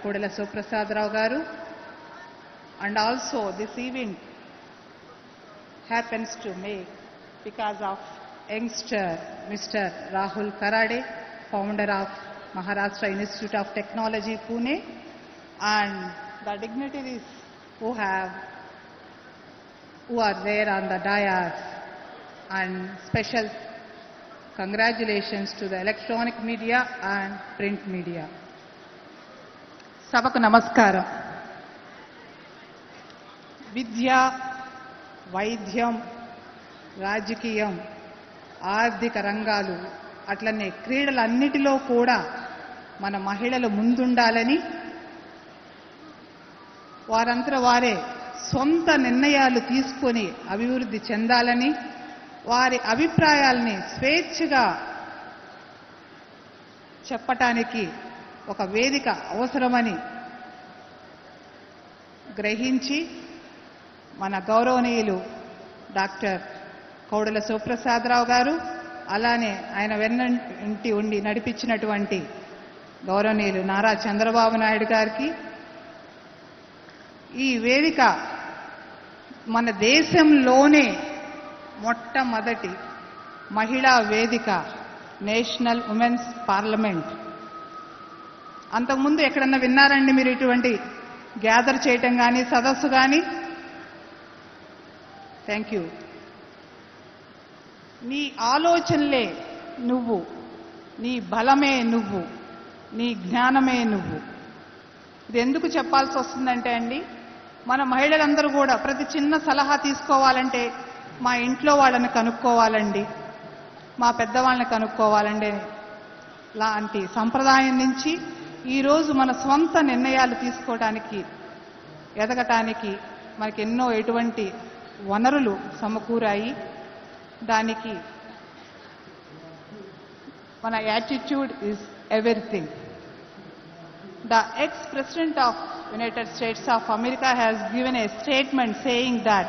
Kodala Suprasad Rao Garu. And also this event happens to make because of youngster Mr. Rahul Karade, founder of Maharashtra Institute of Technology, Pune, and the dignitaries who are there on the dais, and special congratulations to the electronic media and print media. Sabaku namaskaram. Vidya, Vaidhyam, Rajikiyam, ఆర్థిక రంగాలు అట్లనే క్రీడలన్నిటిలో కూడా మన మహిళలు ముందుండాలని, వారంతా వారే సొంత నిర్ణయాలు తీసుకొని అభివృద్ధి చెందాలని, వారి అభిప్రాయాల్ని స్వేచ్ఛగా చెప్పటానికి ఒక వేదిక అవసరమని గ్రహించి మన గౌరవనీయులు డాక్టర్ కోడెల శివప్రసాదరావు గారు, అలానే ఆయన వెన్నంటి ఉండి నడిపించినటువంటి గౌరవనీయులు నారా చంద్రబాబు నాయుడు గారికి ఈ వేదిక మన దేశంలోనే మొట్టమొదటి మహిళా వేదిక, నేషనల్ ఉమెన్స్ పార్లమెంట్. అంతకుముందు ఎక్కడన్నా విన్నారండి మీరు ఇటువంటి గ్యాదర్ చేయటం కానీ, సదస్సు కానీ? Thank you. నీ ఆలోచనలే నువ్వు, నీ బలమే నువ్వు, నీ జ్ఞానమే నువ్వు. ఇది ఎందుకు చెప్పాల్సి వస్తుందంటే అండి, మన మహిళలందరూ కూడా ప్రతి చిన్న సలహా తీసుకోవాలంటే మా ఇంట్లో వాళ్ళని కనుక్కోవాలండి, మా పెద్దవాళ్ళని కనుక్కోవాలండి లాంటి సంప్రదాయం నుంచి ఈరోజు మన స్వంత నిర్ణయాలు తీసుకోవడానికి, ఎదగటానికి మనకి ఎన్నో ఎటువంటి వనరులు సమకూరాయి. దానికి మన attitude is everything. The ex-president of United States of America has given a statement saying that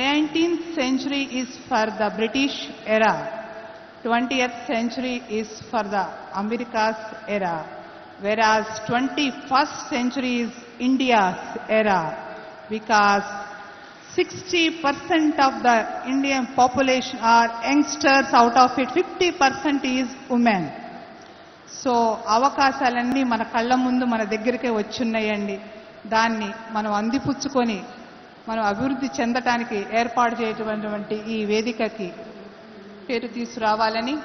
19th century is for the British era, 20th century is for the America's era, whereas 21st century is India's era, because 60% of the Indian population are youngsters, out of it 50% is women. So అవకాశాలన్నీ మన కళ్ళ ముందు మన దగ్గరికే వచ్చున్నాయండి. దాన్ని మనం అందిపుచ్చుకొని మనం అభివృద్ధి చెందటానికి ఏర్పాటు చేయటువంటి ఈ వేదికకి పేరు తీసుకురావాలని,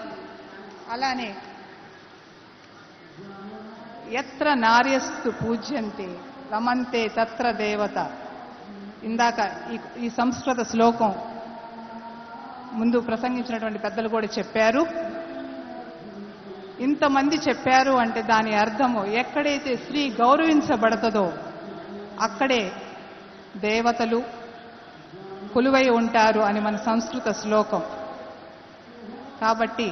అలానే ఎత్ర నార్యస్తు పూజ్యంతే రమంతే తత్ర దేవత, ఇందాక ఈ సంస్కృత శ్లోకం ముందు ప్రసంగించినటువంటి పెద్దలు కూడా చెప్పారు. ఇంతమంది చెప్పారు అంటే దాని అర్థము, ఎక్కడైతే స్త్రీ గౌరవించబడతదో అక్కడే దేవతలు కొలువై ఉంటారు అని మన సంస్కృత శ్లోకం. కాబట్టి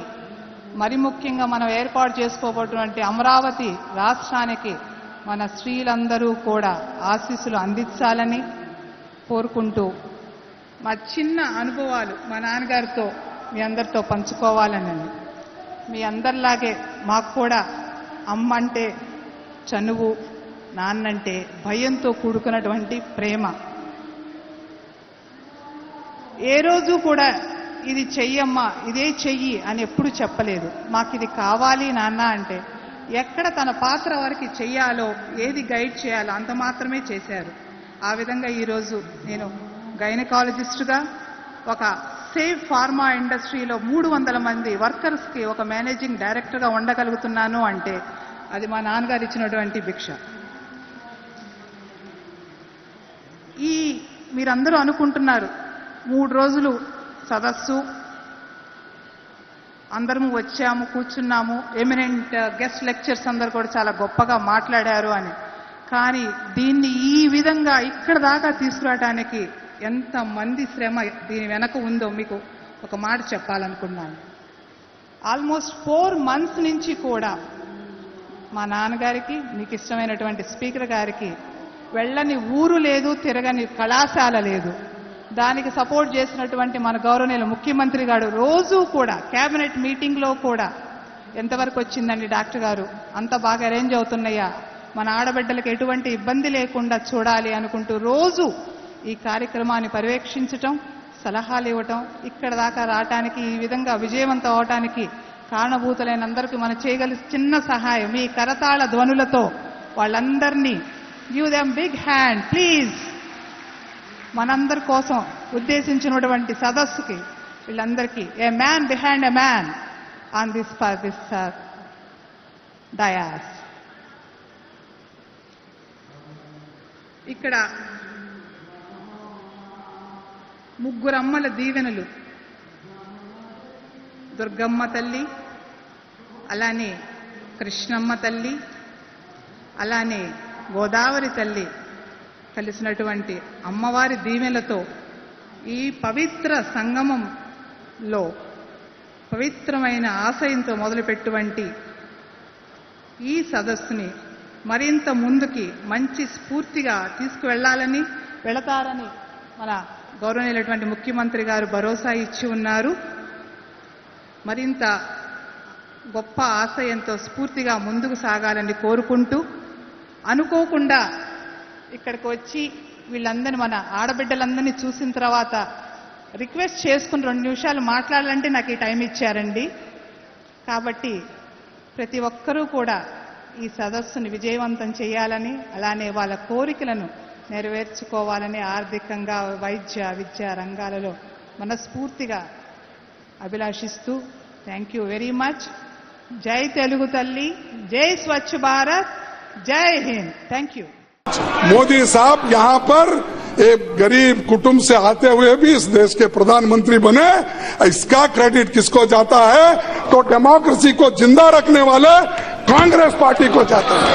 మరి ముఖ్యంగా మనం ఏర్పాటు చేసుకోబోతున్నటువంటి అమరావతి రాష్ట్రానికి మన స్త్రీలందరూ కూడా ఆశీస్సులు అందించాలని కోరుకుంటూ, మా చిన్న అనుభవాలు మా నాన్నగారితో మీ అందరితో పంచుకోవాలని. మీ అందరిలాగే మాకు కూడా అమ్మ అంటే చనువు, నాన్నంటే భయంతో కూడుకున్నటువంటి ప్రేమ. ఏ రోజు కూడా ఇది చెయ్యమ్మా, ఇదే చెయ్యి అని ఎప్పుడు చెప్పలేదు. మాకు ఇది కావాలి నాన్న అంటే ఎక్కడ తన పాత్ర వరకు చెయ్యాలో, ఏది గైడ్ చేయాలో అంత మాత్రమే చేశారు. ఆ విధంగా ఈరోజు నేను గైనకాలజిస్టుగా ఒక సేఫ్ ఫార్మా ఇండస్ట్రీలో 300 మంది వర్కర్స్కి ఒక మేనేజింగ్ డైరెక్టర్గా ఉండగలుగుతున్నాను అంటే అది మా నాన్నగారు ఇచ్చినటువంటి భిక్ష. మీరందరూ అనుకుంటున్నారు 3 రోజులు సదస్సు, అందరము వచ్చాము, కూర్చున్నాము, ఎమినెంట్ గెస్ట్ లెక్చర్స్ అందరు కూడా చాలా గొప్పగా మాట్లాడారు అని. కానీ దీన్ని ఈ విధంగా ఇక్కడ దాకా తీసుకురావడానికి ఎంతమంది శ్రమ దీని వెనక ఉందో మీకు ఒక మాట చెప్పాలనుకున్నాను. ఆల్మోస్ట్ 4 months నుంచి కూడా మా నాన్నగారికి, మీకు ఇష్టమైనటువంటి స్పీకర్ గారికి వెళ్ళని ఊరు లేదు, తిరగని కళాశాల లేదు. దానికి సపోర్ట్ చేసినటువంటి మన గౌరవనీయులు ముఖ్యమంత్రి గారు రోజు కూడా కేబినెట్ మీటింగ్లో కూడా ఎంతవరకు వచ్చిందండి డాక్టర్ గారు, అంత బాగా అరేంజ్ అవుతున్నాయా, మన ఆడబిడ్డలకు ఎటువంటి ఇబ్బంది లేకుండా చూడాలి అనుకుంటూ రోజు ఈ కార్యక్రమాన్ని పర్యవేక్షించటం, సలహాలు ఇవ్వటం, ఇక్కడ దాకా రావటానికి, ఈ విధంగా విజయవంతం అవటానికి కారణభూతులైన అందరికీ మనం చేయగలిగిన చిన్న సహాయం మీ కరతాళ ధ్వనులతో వాళ్ళందరినీ give them big hand please. మనందరి కోసం ఉద్దేశించినటువంటి సదస్సుకి వీళ్ళందరికీ a man behind a man on this dais. ఇక్కడ ముగ్గురమ్మల దీవెనలు, దుర్గమ్మ తల్లి, అలానే కృష్ణమ్మ తల్లి, అలానే గోదావరి తల్లి కలిసినటువంటి అమ్మవారి దీవెనలతో ఈ పవిత్ర సంగమంలో పవిత్రమైన ఆశయంతో మొదలుపెట్టినటువంటి ఈ సదస్సుని మరింత ముందుకి మంచి స్ఫూర్తిగా తీసుకువెళ్లాలని, వెళతారని మన గౌరవనీయులైనటువంటి ముఖ్యమంత్రి గారు భరోసా ఇచ్చి ఉన్నారు. మరింత గొప్ప ఆశయంతో స్ఫూర్తిగా ముందుకు సాగాలని కోరుకుంటూ, అనుకోకుండా ఇక్కడికి వచ్చి వీళ్ళందరినీ మన ఆడబిడ్డలందరినీ చూసిన తర్వాత రిక్వెస్ట్ చేసుకుని 2 నిమిషాలు మాట్లాడాలంటే నాకు ఈ టైం ఇచ్చారండి. కాబట్టి ప్రతి ఒక్కరూ కూడా ఈ సదస్సును విజయవంతం చేయాలని, అలానే వాళ్ళ కోరికలను నెరవేర్చుకోవాలని ఆర్థికంగా, వైద్య, విద్యా రంగాలలో మనస్ఫూర్తిగా అభిలాషిస్తూ థ్యాంక్ యూ వెరీ మచ్. జై తెలుగు తల్లి, జై స్వచ్ఛ భారత్, జై హింద్. Thank you. मोदी साहब यहाँ पर एक गरीब कुटुंब से आते हुए भी इस देश के प्रधानमंत्री बने, इसका क्रेडिट किसको जाता है? तो डेमोक्रेसी को जिंदा रखने वाले कांग्रेस पार्टी को जाता है.